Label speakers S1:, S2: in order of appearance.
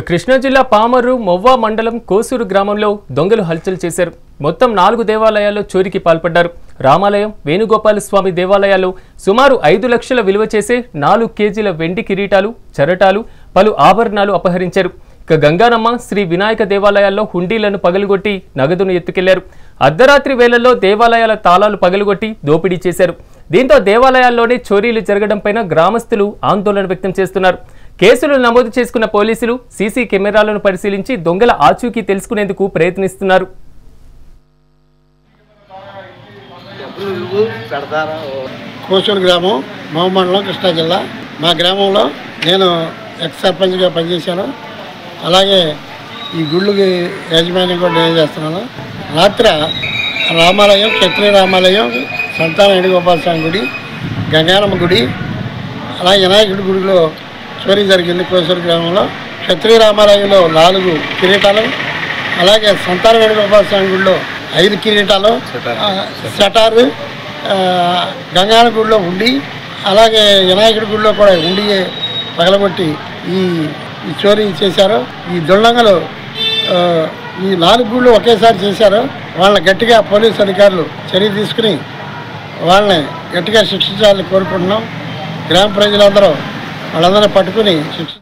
S1: కృష్ణా జిల్లా పామర్రు మొవ్వా మండలం కోసూరు గ్రామంలో దొంగలు హల్చల్ చేశారు. మొత్తం 4 దేవాలయాల్లో చోరీకి పాల్పడ్డారు. రామాలయం, వేణుగోపాల స్వామి దేవాలయాల్లో సుమారు 5 లక్షల విలువ చేసే 4 కేజీల వెండి కిరీటాలు, చరటాలు, పలు ఆభరణాలు అపహరించారు. ఇక గంగానమ్మ, శ్రీ వినాయక దేవాలయాల్లో హుండీలను పగలగొట్టి నగదును ఎత్తుకెళ్లారు. అర్ధరాత్రి వేళల్లో దేవాలయాల తాళాలు పగలగొట్టి దోపిడీ చేశారు. దీంతో దేవాలయాల్లోనే చోరీలు జరగడంపై గ్రామస్తులు ఆందోళన వ్యక్తం చేస్తున్నారు. కేసులు నమోదు చేసుకున్న పోలీసులు సీసీ కెమెరాలను పరిశీలించి దొంగల ఆచూకీ తెలుసుకునేందుకు ప్రయత్నిస్తున్నారు.
S2: కోసూరు గ్రామం, మొవ్వా మండలం, కృష్ణా జిల్లా. మా గ్రామంలో నేను ఎక్స్ సర్పంచ్గా పనిచేశాను. అలాగే ఈ గుళ్ళకి యాజమాన్యం కూడా నేను చేస్తున్నాను. రాత్రి రామాలయం, క్షత్రియ రామాలయం, సంతాన వేణుగోపాల స్వామి గుడి, గంగానమ్మ గుడి, అలాగే వినాయకుడి గుడిలో చోరీ జరిగింది. కోసూరు గ్రామంలో క్షత్రియ రామాలయంలో 4 కిరీటాలు, అలాగే సంతాన వేణుగోపాల స్వామి గుడిలో 5 కిరీటాలు, సెటారు, గంగాన గుడిలో ఉండి, అలాగే వినాయకుడి గుడిలో కూడా ఉండి పగలగొట్టి ఈ చోరీ చేశారు. ఈ దుల్లంగలు ఈ 4 గుళ్ళు ఒకేసారి చేశారు. వాళ్ళని గట్టిగా పోలీసు అధికారులు చర్య తీసుకుని వాళ్ళని గట్టిగా శిక్షించాలని కోరుకుంటున్నాం. గ్రామ ప్రజలందరూ వాళ్ళందరినీ పట్టుకుని శిక్ష